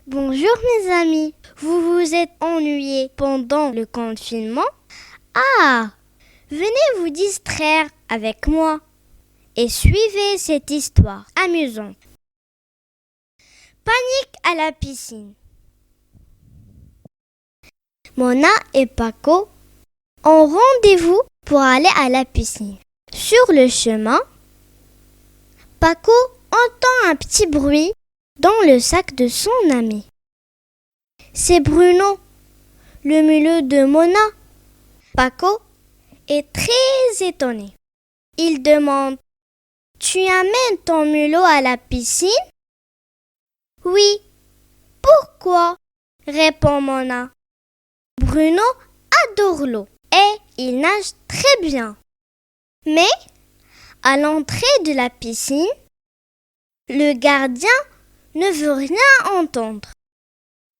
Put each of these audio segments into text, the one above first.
Bonjour mes amis, vous vous êtes ennuyés pendant le confinement? Ah, venez vous distraire avec moi et suivez cette histoire amusante. Panique à la piscine. Mona et Paco ont rendez-vous pour aller à la piscine. Sur le chemin, Paco entend un petit bruit dans le sac de son ami. C'est Bruno, le mulot de Mona. Paco est très étonné. Il demande: Tu amènes ton mulot à la piscine? Oui. Pourquoi? Répond Mona. Bruno adore l'eau et il nage très bien. Mais à l'entrée de la piscine, le gardien ne veut rien entendre.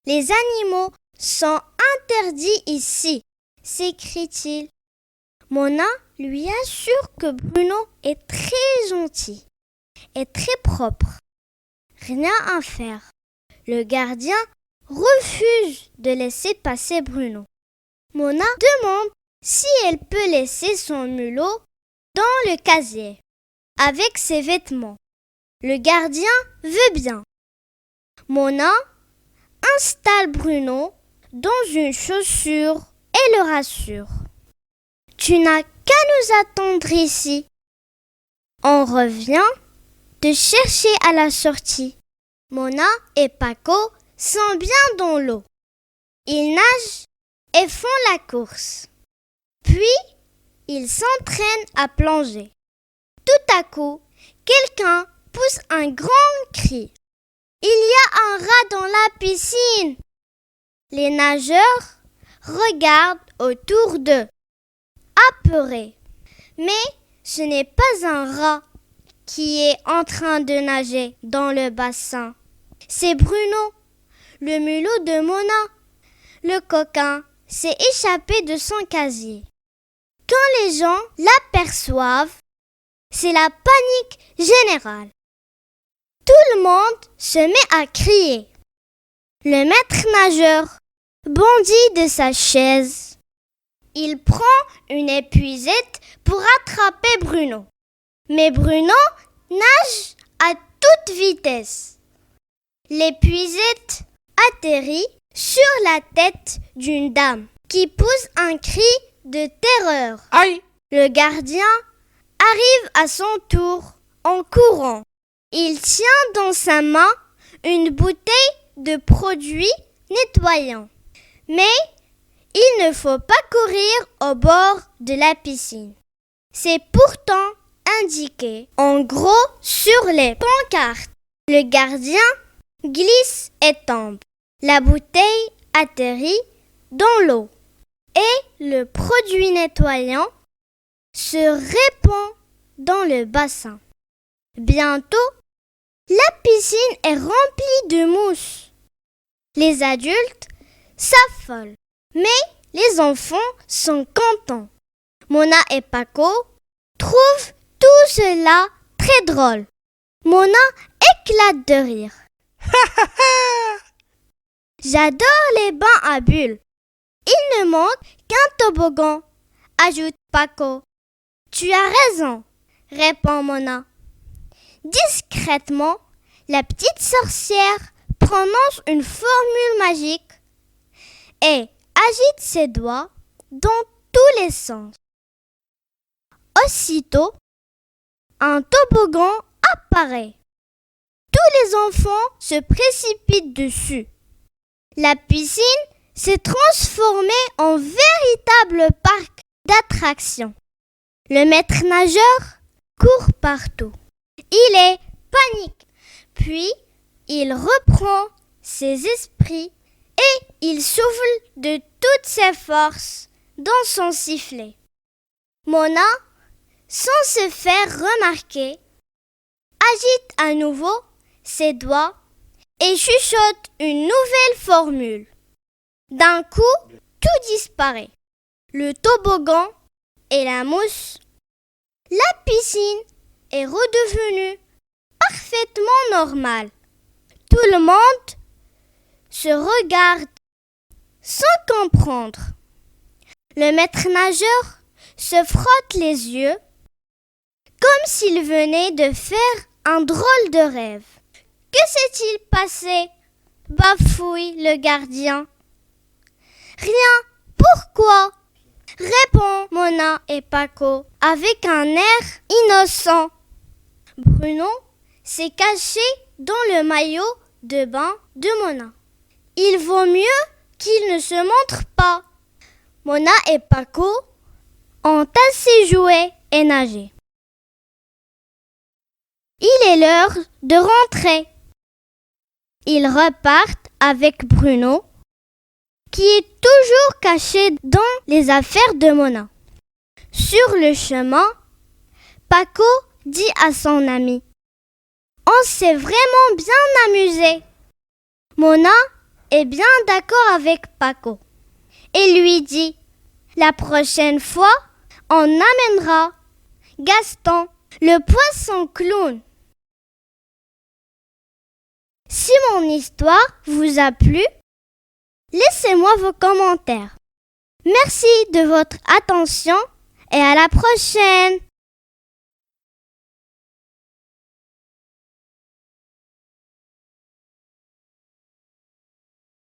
Les animaux sont interdits ici, s'écrie-t-il. Mona lui assure que Bruno est très gentil et très propre. Rien à faire. Le gardien refuse de laisser passer Bruno. Mona demande si elle peut laisser son mulot dans le casier avec ses vêtements. Le gardien veut bien. Mona installe Bruno dans une chaussure et le rassure. Tu n'as qu'à nous attendre ici. On revient te chercher à la sortie. Mona et Paco sont bien dans l'eau. Ils nagent et font la course. Puis, ils s'entraînent à plonger. Tout à coup, quelqu'un pousse un grand cri. Il y a un rat dans la piscine. Les nageurs regardent autour d'eux, apeurés. Mais ce n'est pas un rat qui est en train de nager dans le bassin. C'est Bruno, le mulot de Mona. Le coquin s'est échappé de son casier. Quand les gens l'aperçoivent, c'est la panique générale. Tout le monde se met à crier. Le maître nageur bondit de sa chaise. Il prend une épuisette pour attraper Bruno. Mais Bruno nage à toute vitesse. L'épuisette atterrit sur la tête d'une dame qui pousse un cri de terreur. Aïe! Le gardien arrive à son tour en courant. Il tient dans sa main une bouteille de produits nettoyants. Mais il ne faut pas courir au bord de la piscine. C'est pourtant indiqué en gros sur les pancartes. Le gardien glisse et tombe. La bouteille atterrit dans l'eau et le produit nettoyant se répand dans le bassin. Bientôt, la piscine est remplie de mousse. Les adultes s'affolent, mais les enfants sont contents. Mona et Paco trouvent tout cela très drôle. Mona éclate de rire. J'adore les bains à bulles. Il ne manque qu'un toboggan, ajoute Paco. Tu as raison, répond Mona. Discrètement, la petite sorcière prononce une formule magique et agite ses doigts dans tous les sens. Aussitôt, un toboggan apparaît. Tous les enfants se précipitent dessus. La piscine s'est transformée en véritable parc d'attractions. Le maître nageur court partout. Il est panique. Puis, il reprend ses esprits et il souffle de toutes ses forces dans son sifflet. Mona, sans se faire remarquer, agite à nouveau ses doigts et chuchote une nouvelle formule. D'un coup, tout disparaît. Le toboggan et la mousse. La piscine est redevenue parfaitement normale. Tout le monde se regardent sans comprendre. Le maître nageur se frotte les yeux comme s'il venait de faire un drôle de rêve. Que s'est-il passé? Bafouille le gardien. Rien. Pourquoi? Répond Mona et Paco avec un air innocent. Bruno s'est caché dans le maillot de bain de Mona. Il vaut mieux qu'il ne se montre pas. Mona et Paco ont assez joué et nagé. Il est l'heure de rentrer. Ils repartent avec Bruno, qui est toujours caché dans les affaires de Mona. Sur le chemin, Paco dit à son ami: on s'est vraiment bien amusé. Mona est bien d'accord avec Paco et lui dit: la prochaine fois, on amènera Gaston, le poisson clown. Si mon histoire vous a plu, laissez-moi vos commentaires. Merci de votre attention et à la prochaine.